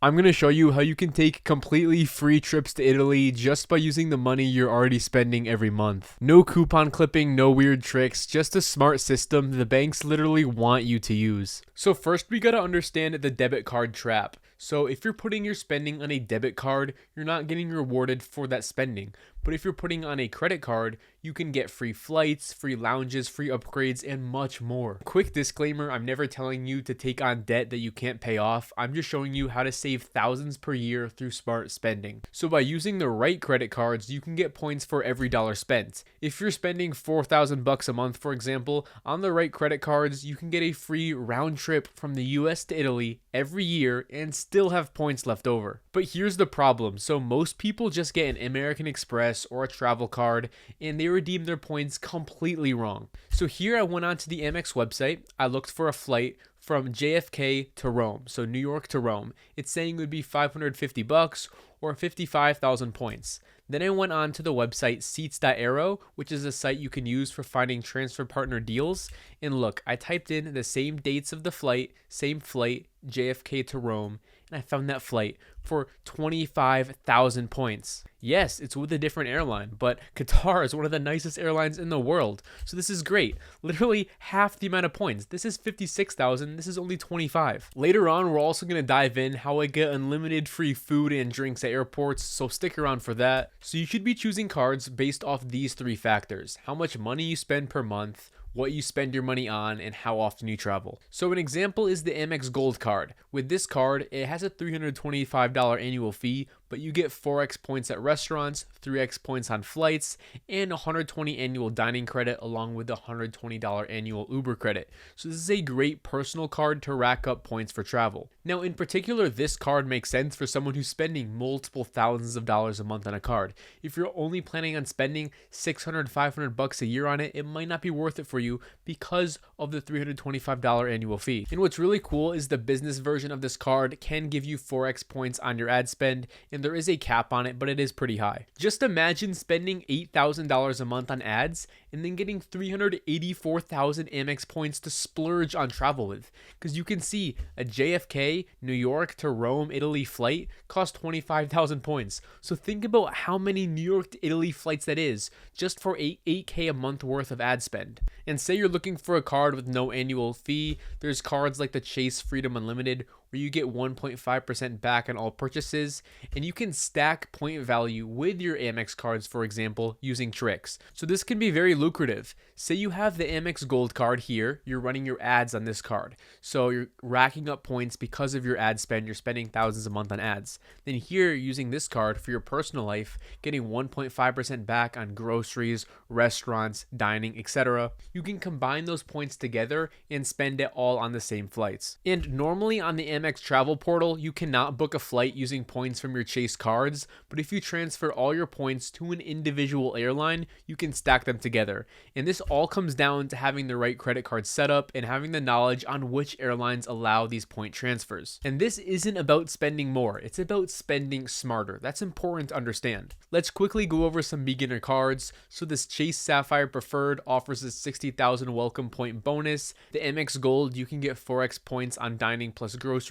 I'm going to show you how you can take completely free trips to Italy just by using the money you're already spending every month. No coupon clipping, no weird tricks, just a smart system the banks literally want you to use. So first we got to understand the debit card trap. So if you're putting your spending on a debit card, you're not getting rewarded for that spending. But if you're putting on a credit card, you can get free flights, free lounges, free upgrades, and much more. Quick disclaimer, I'm never telling you to take on debt that you can't pay off. I'm just showing you how to save thousands per year through smart spending. So by using the right credit cards, you can get points for every dollar spent. If you're spending $4,000 a month, for example, on the right credit cards, you can get a free round trip from the US to Italy every year and still have points left over. But here's the problem. So most people just get an American Express or a travel card and they redeem their points completely wrong. So here I went onto the Amex website. I looked for a flight from JFK to Rome, so New York to Rome. It's saying it would be $550 or 55,000 points. Then I went on to the website Seats.aero, which is a site you can use for finding transfer partner deals. And look, I typed in the same dates of the flight, same flight, JFK to Rome, and I found that flight for 25,000 points. Yes, it's with a different airline, but Qatar is one of the nicest airlines in the world. So this is great. Literally half the amount of points. This is 56,000. This is only 25. Later on, we're also going to dive in how I get unlimited free food and drinks at airports. So stick around for that. So you should be choosing cards based off these three factors: how much money you spend per month, what you spend your money on, and how often you travel. So an example is the Amex Gold card. With this card, it has a $325 annual fee, but you get 4x points at restaurants, 3x points on flights, and 120 annual dining credit along with the $120 annual Uber credit. So this is a great personal card to rack up points for travel. Now in particular, this card makes sense for someone who's spending multiple thousands of dollars a month on a card. If you're only planning on spending $600, $500 a year on it, it might not be worth it for you because of the $325 annual fee. And what's really cool is the business version of this card can give you 4x points on your ad spend, and there is a cap on it, but it is pretty high. Just imagine spending $8,000 a month on ads and then getting 384,000 Amex points to splurge on travel with. Because you can see a JFK, New York to Rome, Italy flight costs 25,000 points. So think about how many New York to Italy flights that is just for 8K a month worth of ad spend. And say you're looking for a card with no annual fee, there's cards like the Chase Freedom Unlimited where you get 1.5% back on all purchases, and you can stack point value with your Amex cards, for example, using tricks. So this can be very lucrative. Say you have the Amex Gold card here, you're running your ads on this card. So you're racking up points because of your ad spend, you're spending thousands a month on ads. Then here, you're using this card for your personal life, getting 1.5% back on groceries, restaurants, dining, etc. You can combine those points together and spend it all on the same flights. And normally on the Amex travel portal, you cannot book a flight using points from your Chase cards, but if you transfer all your points to an individual airline, you can stack them together. And this all comes down to having the right credit card setup and having the knowledge on which airlines allow these point transfers. And this isn't about spending more, it's about spending smarter. That's important to understand. Let's quickly go over some beginner cards. So this Chase Sapphire Preferred offers a 60,000 welcome point bonus. The Amex Gold, you can get 4x points on dining plus groceries.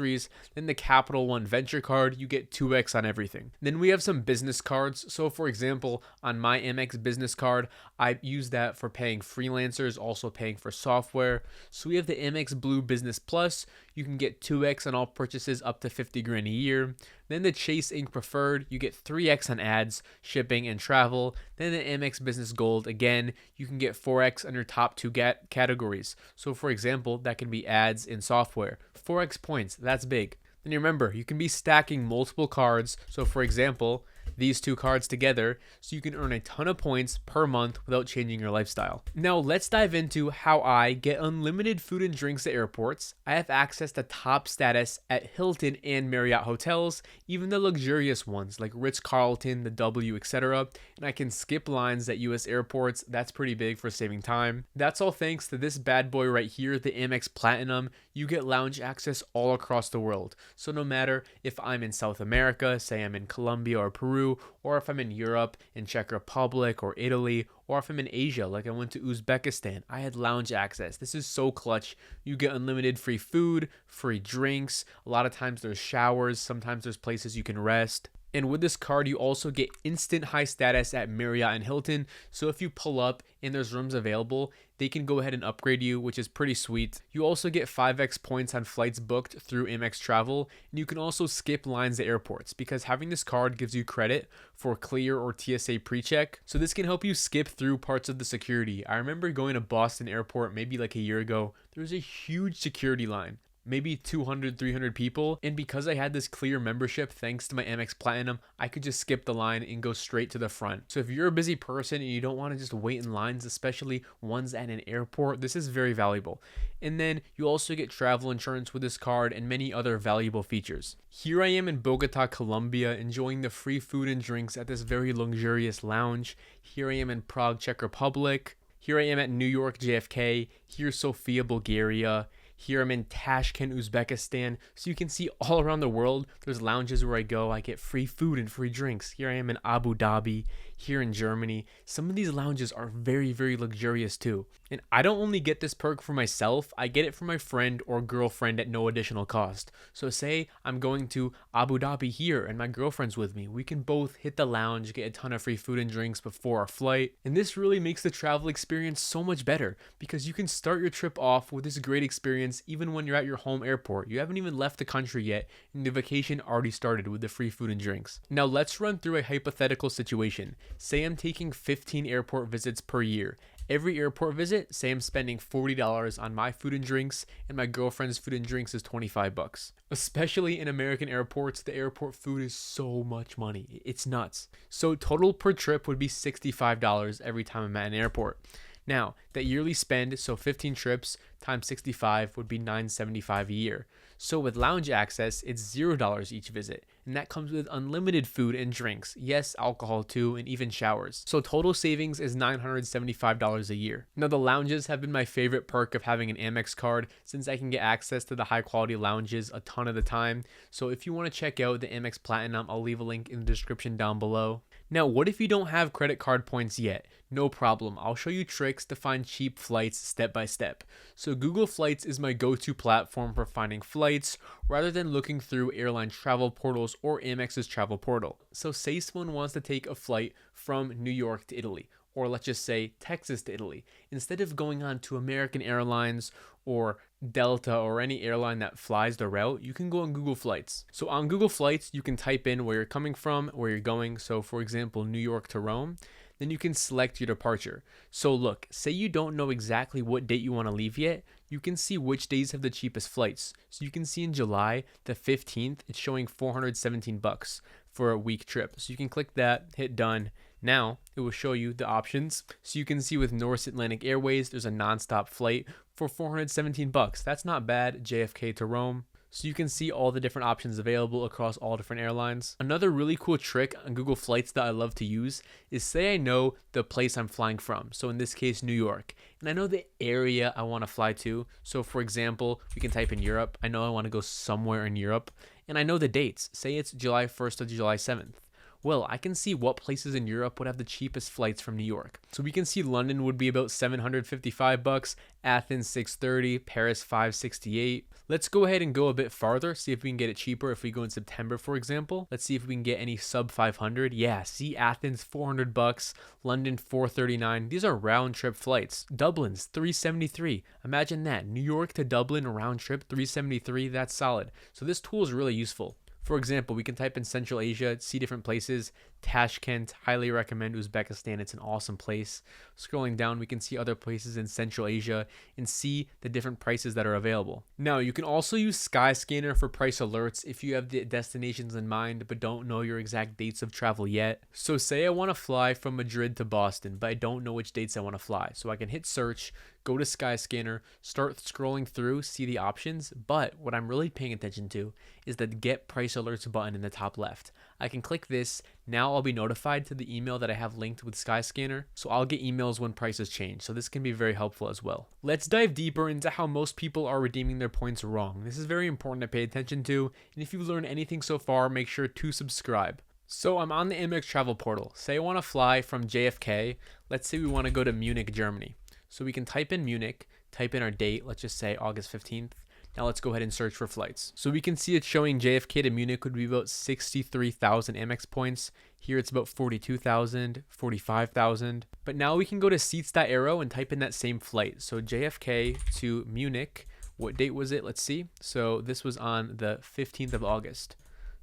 Then the Capital One Venture card, you get 2x on everything. Then we have some business cards. So for example, on my Amex business card, I use that for paying freelancers, also paying for software. So we have the Amex Blue Business Plus. You can get 2x on all purchases up to 50 grand a year. Then the Chase Ink Preferred, you get 3x on ads, shipping, and travel. Then the Amex Business Gold, again, you can get 4x on your top two categories. So for example, that can be ads and software. 4x points, that's big. Then remember, you can be stacking multiple cards. So for example, these two cards together, so you can earn a ton of points per month without changing your lifestyle. Now let's dive into how I get unlimited food and drinks at airports. I have access to top status at Hilton and Marriott hotels, even the luxurious ones like Ritz-Carlton, the W, etc. And I can skip lines at US airports. That's pretty big for saving time. That's all thanks to this bad boy right here, the Amex Platinum. You get lounge access all across the world. So no matter if I'm in South America, say I'm in Colombia or Peru, through, or if I'm in Europe, in Czech Republic or Italy, or if I'm in Asia, like I went to Uzbekistan, I had lounge access. This is so clutch. You get unlimited free food, free drinks. A lot of times there's showers. Sometimes there's places you can rest. And with this card, you also get instant high status at Marriott and Hilton. So if you pull up and there's rooms available, they can go ahead and upgrade you, which is pretty sweet. You also get 5x points on flights booked through Amex Travel. And you can also skip lines at airports because having this card gives you credit for Clear or TSA pre-check. So this can help you skip through parts of the security. I remember going to Boston Airport maybe like a year ago. There was a huge security line. Maybe 200, 300 people. And because I had this Clear membership, thanks to my Amex Platinum, I could just skip the line and go straight to the front. So if you're a busy person and you don't want to just wait in lines, especially ones at an airport, this is very valuable. And then you also get travel insurance with this card and many other valuable features. Here I am in Bogota, Colombia, enjoying the free food and drinks at this very luxurious lounge. Here I am in Prague, Czech Republic. Here I am at New York, JFK. Here's Sofia, Bulgaria. Here I'm in Tashkent, Uzbekistan. So you can see all around the world, there's lounges where I go. I get free food and free drinks. Here I am in Abu Dhabi, here in Germany. Some of these lounges are very, very luxurious too. And I don't only get this perk for myself, I get it for my friend or girlfriend at no additional cost. So say I'm going to Abu Dhabi here and my girlfriend's with me. We can both hit the lounge, get a ton of free food and drinks before our flight. And this really makes the travel experience so much better because you can start your trip off with this great experience even when you're at your home airport. You haven't even left the country yet and the vacation already started with the free food and drinks. Now let's run through a hypothetical situation. Say I'm taking 15 airport visits per year. Every airport visit, say I'm spending $40 on my food and drinks and my girlfriend's food and drinks is $25. Especially in American airports, the airport food is so much money. It's nuts. So total per trip would be $65 every time I'm at an airport. Now, that yearly spend, so 15 trips times 65 would be $975 a year. So with lounge access, it's $0 each visit, and that comes with unlimited food and drinks. Yes, alcohol too, and even showers. So total savings is $975 a year. Now the lounges have been my favorite perk of having an Amex card since I can get access to the high quality lounges a ton of the time. So if you want to check out the Amex Platinum, I'll leave a link in the description down below. Now, what if you don't have credit card points yet? No problem. I'll show you tricks to find cheap flights step by step. So Google Flights is my go-to platform for finding flights rather than looking through airline travel portals or Amex's travel portal. So say someone wants to take a flight from New York to Italy, or let's just say Texas to Italy. Instead of going on to American Airlines or Delta or any airline that flies the route, you can go on Google Flights. So on Google Flights, you can type in where you're coming from, where you're going. So for example, New York to Rome. Then you can select your departure. So look, say you don't know exactly what date you want to leave yet, you can see which days have the cheapest flights. So you can see in July, the 15th, it's showing $417 for a week trip. So you can click that, hit done. Now it will show you the options. So you can see with North Atlantic Airways, there's a nonstop flight for $417. That's not bad, JFK to Rome. So you can see all the different options available across all different airlines. Another really cool trick on Google Flights that I love to use is say I know the place I'm flying from. So in this case, New York. And I know the area I want to fly to. So for example, we can type in Europe. I know I want to go somewhere in Europe. And I know the dates. Say it's July 1st to July 7th. Well, I can see what places in Europe would have the cheapest flights from New York. So we can see London would be about $755, Athens $630, Paris $568. Let's go ahead and go a bit farther, see if we can get it cheaper if we go in September, for example. Let's see if we can get any sub 500. Yeah, see Athens $400, London $439. These are round trip flights. Dublin's $373. Imagine that. New York to Dublin round trip $373. That's solid. So this tool is really useful. For example, we can type in Central Asia, see different places. Tashkent, highly recommend Uzbekistan. It's an awesome place. Scrolling down, we can see other places in Central Asia and see the different prices that are available. Now, you can also use Skyscanner for price alerts if you have the destinations in mind but don't know your exact dates of travel yet. So say I want to fly from Madrid to Boston, but I don't know which dates I want to fly. So I can hit search, go to Skyscanner, start scrolling through, see the options. But what I'm really paying attention to is the Get Price Alerts button in the top left. I can click this. Now I'll be notified to the email that I have linked with Skyscanner. So I'll get emails when prices change. So this can be very helpful as well. Let's dive deeper into how most people are redeeming their points wrong. This is very important to pay attention to. And if you've learned anything so far, make sure to subscribe. So I'm on the Amex travel portal. Say I want to fly from JFK. Let's say we want to go to Munich, Germany. So we can type in Munich, type in our date, let's just say August 15th. Now let's go ahead and search for flights. So we can see it's showing JFK to Munich would be about 63,000 Amex points. Here it's about 42,000, 45,000. But now we can go to Seats.aero and type in that same flight. So JFK to Munich, what date was it? Let's see. So this was on the 15th of August.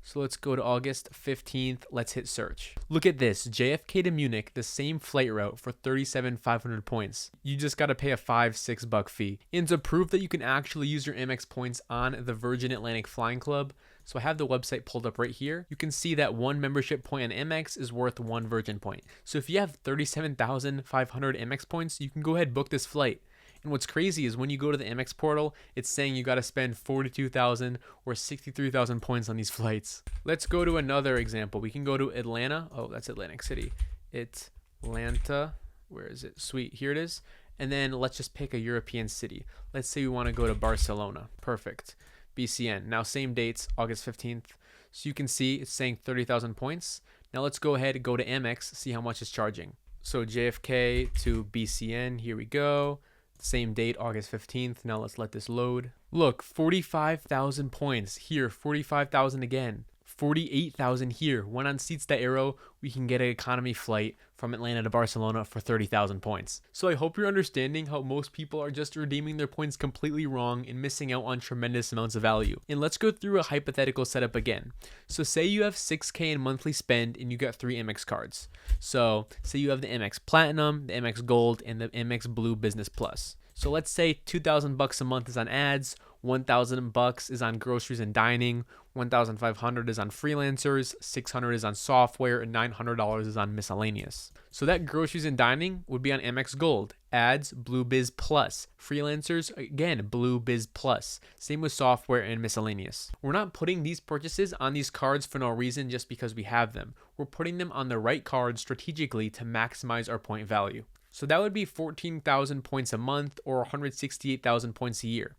So let's go to August 15th. Let's hit search. Look at this, JFK to Munich, the same flight route for 37,500 points. You just got to pay a $5-6 fee. And to prove that you can actually use your Amex points on the Virgin Atlantic Flying Club, so I have the website pulled up right here. You can see that one membership point on Amex is worth one Virgin point. So if you have 37,500 Amex points, you can go ahead and book this flight. And what's crazy is when you go to the Amex portal, it's saying you got to spend 42,000 or 63,000 points on these flights. Let's go to another example. We can go to Atlanta. Oh, that's Atlantic City. Atlanta. Where is it? Sweet. Here it is. And then let's just pick a European city. Let's say we want to go to Barcelona. Perfect. BCN. Now same dates, August 15th. So you can see it's saying 30,000 points. Now let's go ahead and go to Amex, see how much it's charging. So JFK to BCN. Here we go. Same date, August 15th. Now let's let this load. Look, 45,000 points. Here, 45,000 again. 48,000 here. When on Seats.aero, we can get an economy flight from Atlanta to Barcelona for 30,000 points. So I hope you're understanding how most people are just redeeming their points completely wrong and missing out on tremendous amounts of value. And let's go through a hypothetical setup again. So say you have $6K in monthly spend and you got 3 Amex cards. So say you have the Amex Platinum, the Amex Gold, and the Amex Blue Business Plus. So let's say $2,000 a month is on ads, $1,000 is on groceries and dining, $1,500 is on freelancers, $600 is on software, and $900 is on miscellaneous. So that groceries and dining would be on Amex Gold, ads, Blue Biz Plus, freelancers, again, Blue Biz Plus. Same with software and miscellaneous. We're not putting these purchases on these cards for no reason just because we have them. We're putting them on the right cards strategically to maximize our point value. So that would be 14,000 points a month or 168,000 points a year.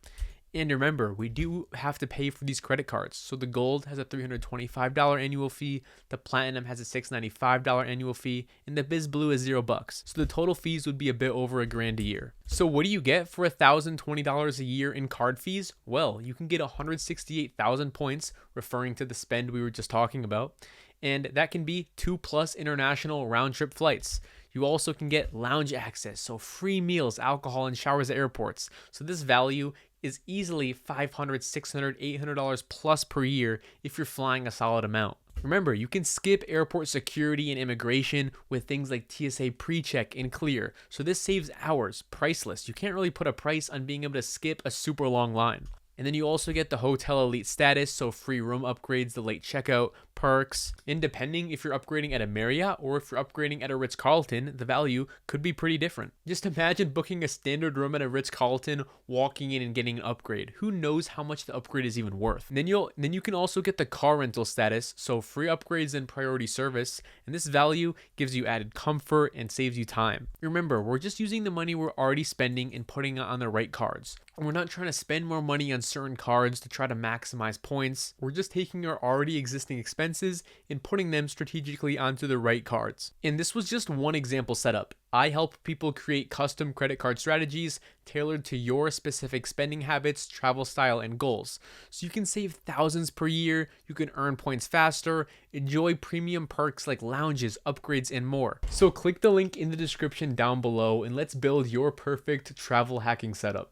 And remember, we do have to pay for these credit cards. So the Gold has a $325 annual fee, the Platinum has a $695 annual fee, and the Biz Blue is $0. So the total fees would be a bit over $1,000 a year. So what do you get for $1,020 a year in card fees? Well, you can get 168,000 points, referring to the spend we were just talking about, and that can be 2+ international round-trip flights. You also can get lounge access, so free meals, alcohol, and showers at airports. So this value is easily $500, $600, $800 plus per year if you're flying a solid amount. Remember, you can skip airport security and immigration with things like TSA pre-check and clear. So this saves hours, priceless. You can't really put a price on being able to skip a super long line. And then you also get the Hotel Elite status, so free room upgrades, the late checkout, perks. And depending if you're upgrading at a Marriott or if you're upgrading at a Ritz-Carlton, the value could be pretty different. Just imagine booking a standard room at a Ritz-Carlton, walking in and getting an upgrade. Who knows how much the upgrade is even worth? And then you can also get the car rental status, so free upgrades and priority service. And this value gives you added comfort and saves you time. Remember, we're just using the money we're already spending and putting it on the right cards. We're not trying to spend more money on certain cards to try to maximize points. We're just taking our already existing expenses and putting them strategically onto the right cards. And this was just one example setup. I help people create custom credit card strategies tailored to your specific spending habits, travel style, and goals. So you can save thousands per year, you can earn points faster, enjoy premium perks like lounges, upgrades, and more. So click the link in the description down below and let's build your perfect travel hacking setup.